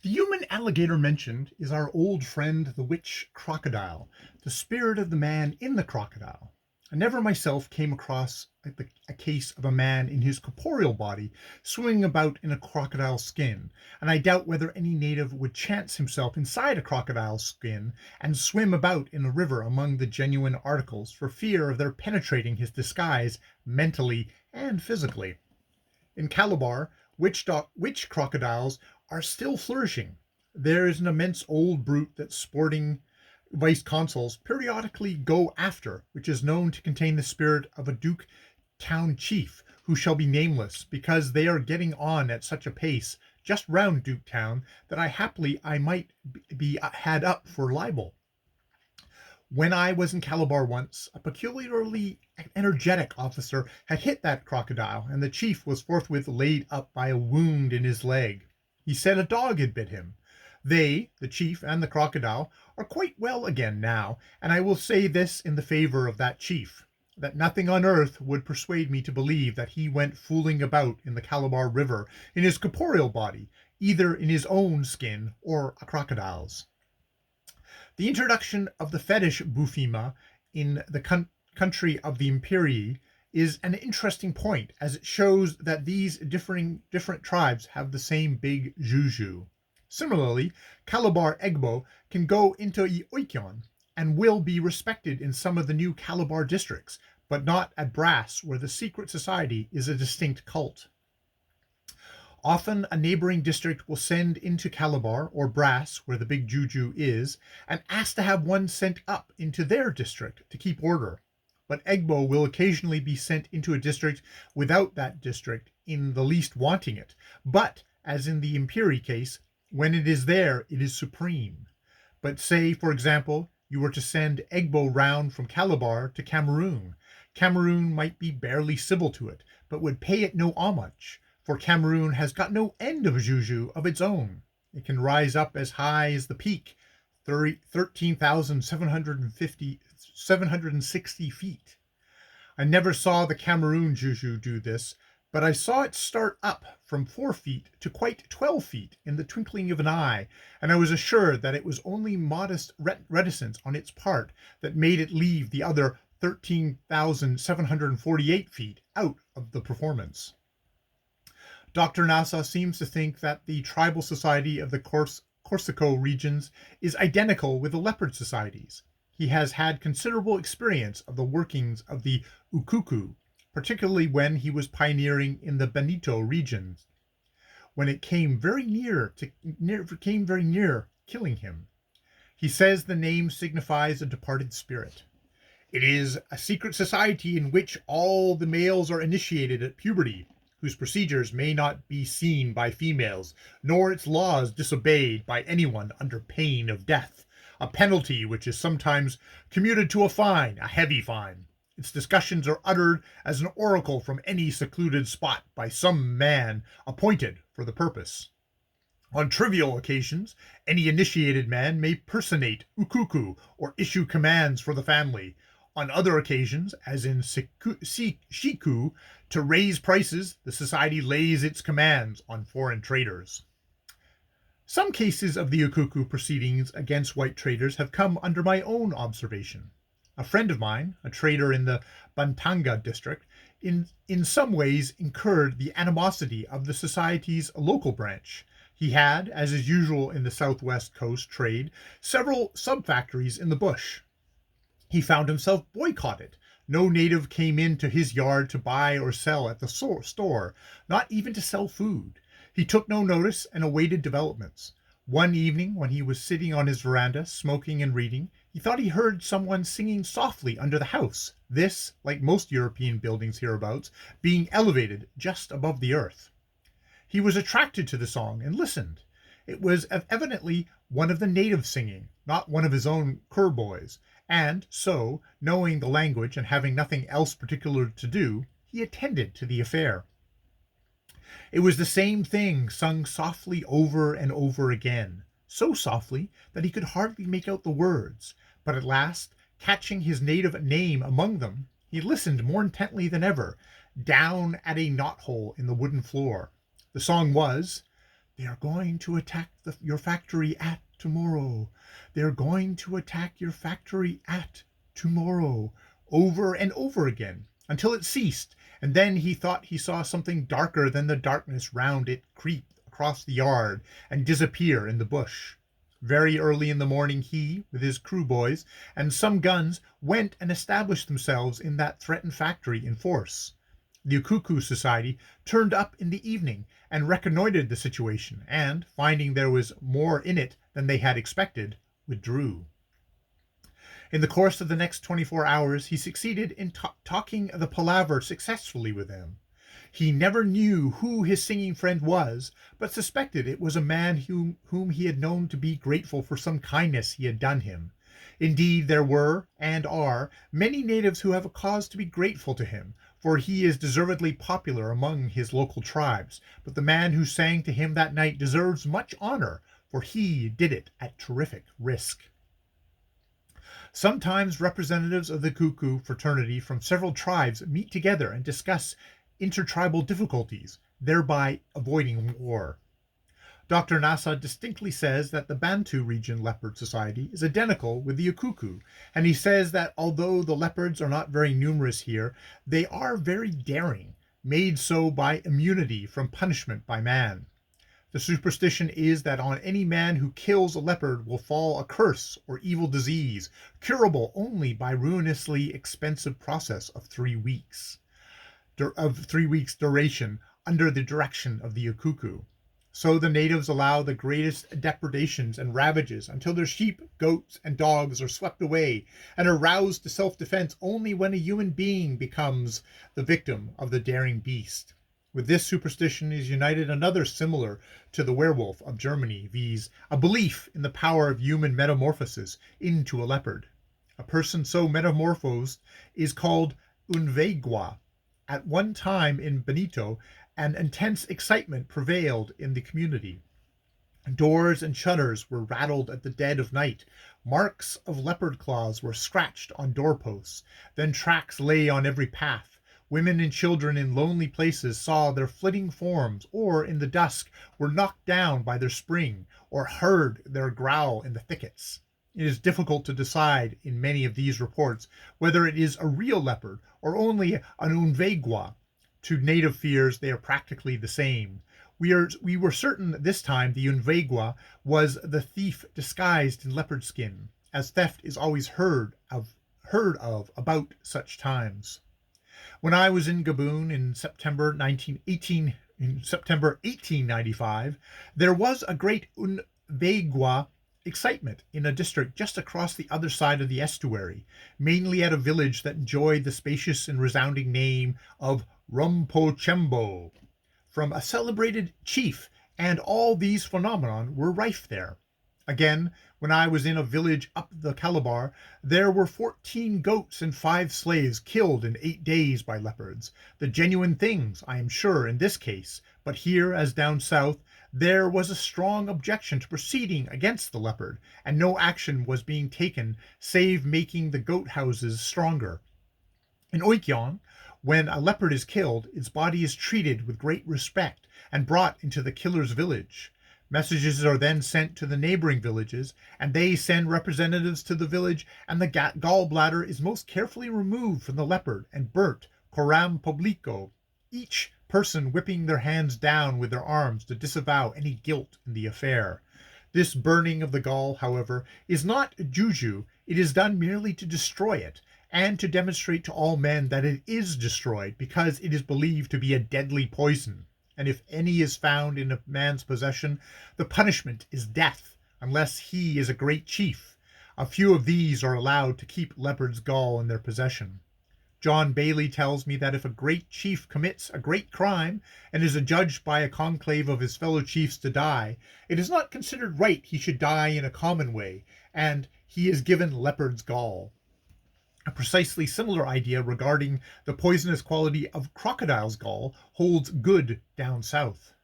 The human alligator mentioned is our old friend the witch crocodile, the spirit of the man in the crocodile. I never myself came across a case of a man in his corporeal body swimming about in a crocodile skin, and I doubt whether any native would chance himself inside a crocodile skin and swim about in a river among the genuine articles for fear of their penetrating his disguise mentally and physically. In Calabar, witch crocodiles are still flourishing. There is an immense old brute that sporting vice consuls periodically go after, which is known to contain the spirit of a Duke town chief who shall be nameless, because they are getting on at such a pace just round Duke town that I might be had up for libel. When I was in Calabar once, a peculiarly energetic officer had hit that crocodile, and the chief was forthwith laid up by a wound in his leg. He said a dog had bit him. They, the chief and the crocodile, are quite well again now, and I will say this in the favor of that chief, that nothing on earth would persuade me to believe that he went fooling about in the Calabar River in his corporeal body, either in his own skin or a crocodile's. The introduction of the fetish bufima in the country of the Imperii is an interesting point, as it shows that these different tribes have the same big juju. Similarly, Calabar Egbo can go into Oikon and will be respected in some of the new Calabar districts, but not at Brass, where the secret society is a distinct cult. Often a neighboring district will send into Calabar or Brass, where the big juju is, and ask to have one sent up into their district to keep order. But Egbo will occasionally be sent into a district without that district in the least wanting it. But, as in the Imperi case, when it is there, it is supreme. But say, for example, you were to send Egbo round from Calabar to Cameroon. Cameroon might be barely civil to it, but would pay it no homage, for Cameroon has got no end of juju of its own. It can rise up as high as the peak, 13,760 feet. I never saw the Cameroon juju do this, but I saw it start up from 4 feet to quite 12 feet in the twinkling of an eye, and I was assured that it was only modest reticence on its part that made it leave the other 13,748 feet out of the performance. Dr. Nasa seems to think that the tribal society of the Corsico regions is identical with the leopard societies. He has had considerable experience of the workings of the Ukuku, particularly when he was pioneering in the Benito regions, when it came very near killing him. He says the name signifies a departed spirit. It is a secret society in which all the males are initiated at puberty, whose procedures may not be seen by females, nor its laws disobeyed by anyone under pain of death, a penalty which is sometimes commuted to a heavy fine. Its discussions are uttered as an oracle from any secluded spot by some man appointed for the purpose. On trivial occasions, any initiated man may personate Ukuku or issue commands for the family. On other occasions, as in Shiku, to raise prices, the society lays its commands on foreign traders. Some cases of the Ukuku proceedings against white traders have come under my own observation. A friend of mine, a trader in the Bantanga district, in some ways incurred the animosity of the society's local branch. He had, as is usual in the southwest coast trade, several sub-factories in the bush. He found himself boycotted. No native came into his yard to buy or sell at the store, not even to sell food. He took no notice and awaited developments. One evening, when he was sitting on his veranda, smoking and reading, he thought he heard someone singing softly under the house, this, like most European buildings hereabouts, being elevated just above the earth. He was attracted to the song and listened. It was evidently one of the natives singing, not one of his own Kur boys, and so, knowing the language and having nothing else particular to do, he attended to the affair. It was the same thing sung softly over and over again, so softly that he could hardly make out the words, but at last, catching his native name among them, he listened more intently than ever, down at a knothole in the wooden floor. The song was, "They are going to attack your factory at tomorrow. They are going to attack your factory at tomorrow," over and over again, until it ceased, and then he thought he saw something darker than the darkness round it creep across the yard and disappear in the bush. Very early in the morning he, with his crew boys and some guns, went and established themselves in that threatened factory in force. The Ukuku Society turned up in the evening and reconnoitered the situation, and, finding there was more in it than they had expected, withdrew. In the course of the next 24 hours he succeeded in talking the palaver successfully with them. He never knew who his singing friend was, but suspected it was a man whom he had known to be grateful for some kindness he had done him. Indeed, there were, and are, many natives who have a cause to be grateful to him, for he is deservedly popular among his local tribes, but the man who sang to him that night deserves much honor, for he did it at terrific risk. Sometimes representatives of the Kuku fraternity from several tribes meet together and discuss intertribal difficulties, thereby avoiding war. Dr. Nasa distinctly says that the Bantu region leopard society is identical with the Ukuku, and he says that although the leopards are not very numerous here, they are very daring, made so by immunity from punishment by man. The superstition is that on any man who kills a leopard will fall a curse or evil disease, curable only by ruinously expensive process of 3 weeks. Duration under the direction of the Ukuku. So the natives allow the greatest depredations and ravages until their sheep, goats, and dogs are swept away and are roused to self-defense only when a human being becomes the victim of the daring beast. With this superstition is united another similar to the werewolf of Germany, viz. A belief in the power of human metamorphosis into a leopard. A person so metamorphosed is called unveigua. At one time in Benito, an intense excitement prevailed in the community. Doors and shutters were rattled at the dead of night. Marks of leopard claws were scratched on doorposts. Then tracks lay on every path. Women and children in lonely places saw their flitting forms, or in the dusk were knocked down by their spring, or heard their growl in the thickets. It is difficult to decide in many of these reports whether it is a real leopard or only an unveigua. To native fears, they are practically the same. We were certain this time the unveigua was the thief disguised in leopard skin, as theft is always heard of about such times. When I was in Gaboon in September 1895, there was a great unveigua excitement in a district just across the other side of the estuary, mainly at a village that enjoyed the spacious and resounding name of Rumpochembo, from a celebrated chief, and all these phenomena were rife there. Again, when I was in a village up the Calabar, there were 14 goats and 5 slaves killed in 8 days by leopards. The genuine things, I am sure, in this case, but here, as down south, there was a strong objection to proceeding against the leopard, and no action was being taken save making the goat houses stronger. In Oikyong, when a leopard is killed, its body is treated with great respect and brought into the killer's village. Messages are then sent to the neighboring villages, and they send representatives to the village, and the gallbladder is most carefully removed from the leopard and burnt coram publico, each person whipping their hands down with their arms to disavow any guilt in the affair. This burning of the gall, however, is not juju. It is done merely to destroy it, and to demonstrate to all men that it is destroyed, because it is believed to be a deadly poison. And if any is found in a man's possession, the punishment is death, unless he is a great chief. A few of these are allowed to keep leopard's gall in their possession. John Bailey tells me that if a great chief commits a great crime and is adjudged by a conclave of his fellow chiefs to die, it is not considered right he should die in a common way, and he is given leopard's gall. A precisely similar idea regarding the poisonous quality of crocodile's gall holds good down south.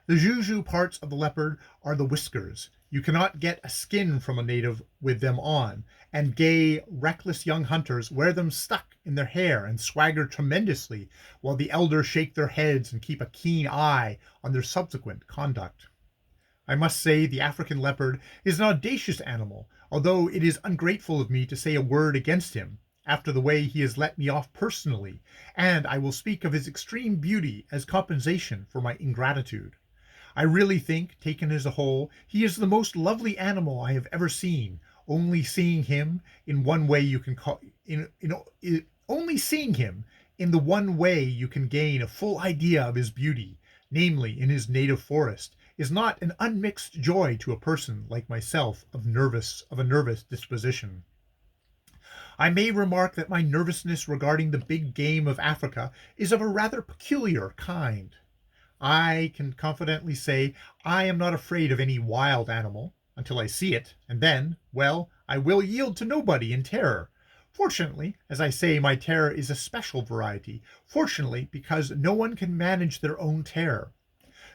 The juju parts of the leopard are the whiskers. You cannot get a skin from a native with them on, and gay, reckless young hunters wear them stuck in their hair and swagger tremendously, while the elders shake their heads and keep a keen eye on their subsequent conduct. I must say the African leopard is an audacious animal, although it is ungrateful of me to say a word against him, after the way he has let me off personally, and I will speak of his extreme beauty as compensation for my ingratitude. I really think, taken as a whole, he is the most lovely animal I have ever seen. Only seeing him in one way you can call only seeing him in the one way you can gain a full idea of his beauty, namely in his native forest, is not an unmixed joy to a person like myself of a nervous disposition. I may remark that my nervousness regarding the big game of Africa is of a rather peculiar kind. I can confidently say I am not afraid of any wild animal until I see it, and then, well, I will yield to nobody in terror. Fortunately, as I say, my terror is a special variety. Fortunately, because no one can manage their own terror.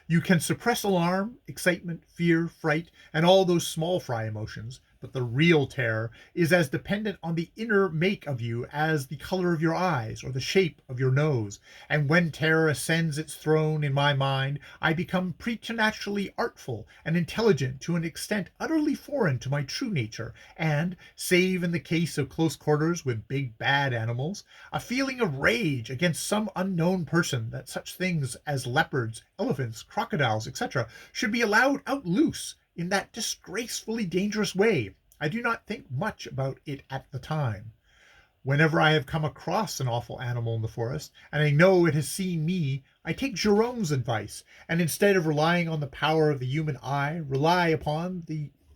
You can suppress alarm, excitement, fear, fright, and all those small fry emotions, but the real terror is as dependent on the inner make of you as the color of your eyes or the shape of your nose. And when terror ascends its throne in my mind, I become preternaturally artful and intelligent to an extent utterly foreign to my true nature, and, save in the case of close quarters with big bad animals, a feeling of rage against some unknown person that such things as leopards, elephants, crocodiles, etc., should be allowed out loose in that disgracefully dangerous way. I do not think much about it at the time. Whenever I have come across an awful animal in the forest, and I know it has seen me, I take Jerome's advice, and instead of relying on the power of the human eye, rely upon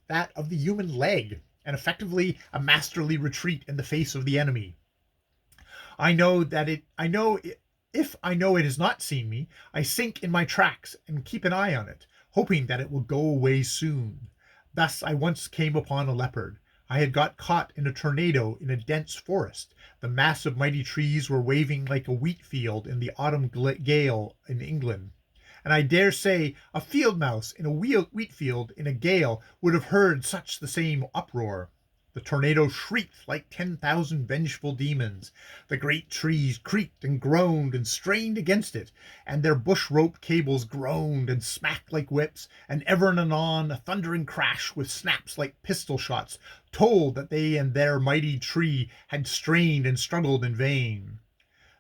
that of the human leg, and effectively a masterly retreat in the face of the enemy. I know that it I know it, If I know it has not seen me, I sink in my tracks and keep an eye on it, hoping that it will go away soon. Thus I once came upon a leopard. I had got caught in a tornado in a dense forest. The mass of mighty trees were waving like a wheat field in the autumn gale in England. And I dare say a field mouse in a wheat field in a gale would have heard such the same uproar. The tornado shrieked like 10,000 vengeful demons. The great trees creaked and groaned and strained against it, and their bush rope cables groaned and smacked like whips, and ever and anon a thundering crash with snaps like pistol shots told that they and their mighty tree had strained and struggled in vain.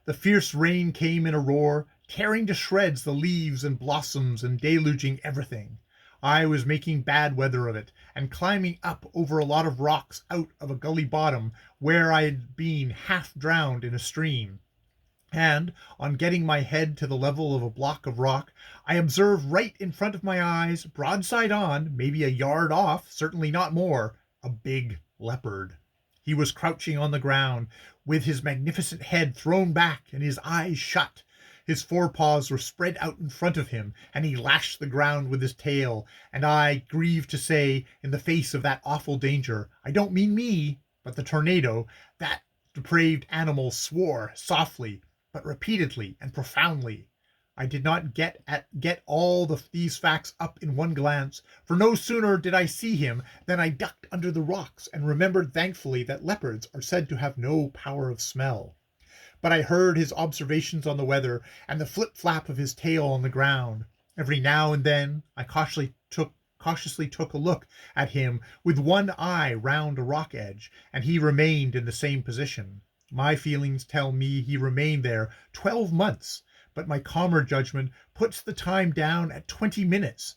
The fierce rain came in a roar, tearing to shreds the leaves and blossoms and deluging everything. I was making bad weather of it, and climbing up over a lot of rocks out of a gully bottom where I had been half drowned in a stream. And, on getting my head to the level of a block of rock, I observed right in front of my eyes, broadside on, maybe a yard off, certainly not more, a big leopard. He was crouching on the ground, with his magnificent head thrown back and his eyes shut. His forepaws were spread out in front of him, and he lashed the ground with his tail, and I grieve to say, in the face of that awful danger, I don't mean me, but the tornado, that depraved animal swore softly, but repeatedly and profoundly. I did not get these facts up in one glance, for no sooner did I see him than I ducked under the rocks and remembered thankfully that leopards are said to have no power of smell. But I heard his observations on the weather and the flip-flap of his tail on the ground. Every now and then I cautiously took a look at him with one eye round a rock edge, and he remained in the same position. My feelings tell me he remained there 12 months, but my calmer judgment puts the time down at 20 minutes.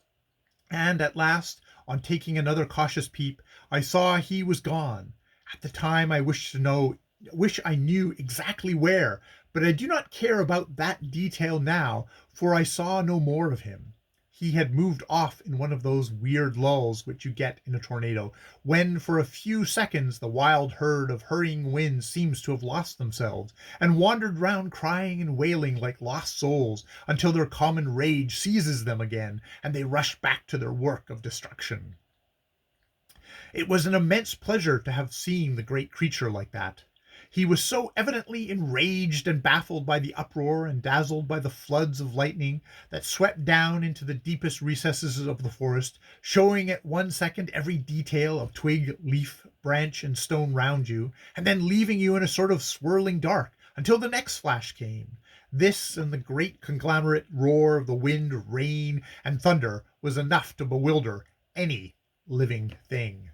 And at last, on taking another cautious peep, I saw he was gone. At the time I wish I knew exactly where, but I do not care about that detail now, for I saw no more of him. He had moved off in one of those weird lulls which you get in a tornado, when for a few seconds the wild herd of hurrying winds seems to have lost themselves, and wandered round crying and wailing like lost souls, until their common rage seizes them again, and they rush back to their work of destruction. It was an immense pleasure to have seen the great creature like that. He was so evidently enraged and baffled by the uproar and dazzled by the floods of lightning that swept down into the deepest recesses of the forest, showing at one second every detail of twig, leaf, branch, and stone round you, and then leaving you in a sort of swirling dark until the next flash came. This and the great conglomerate roar of the wind, rain, and thunder was enough to bewilder any living thing.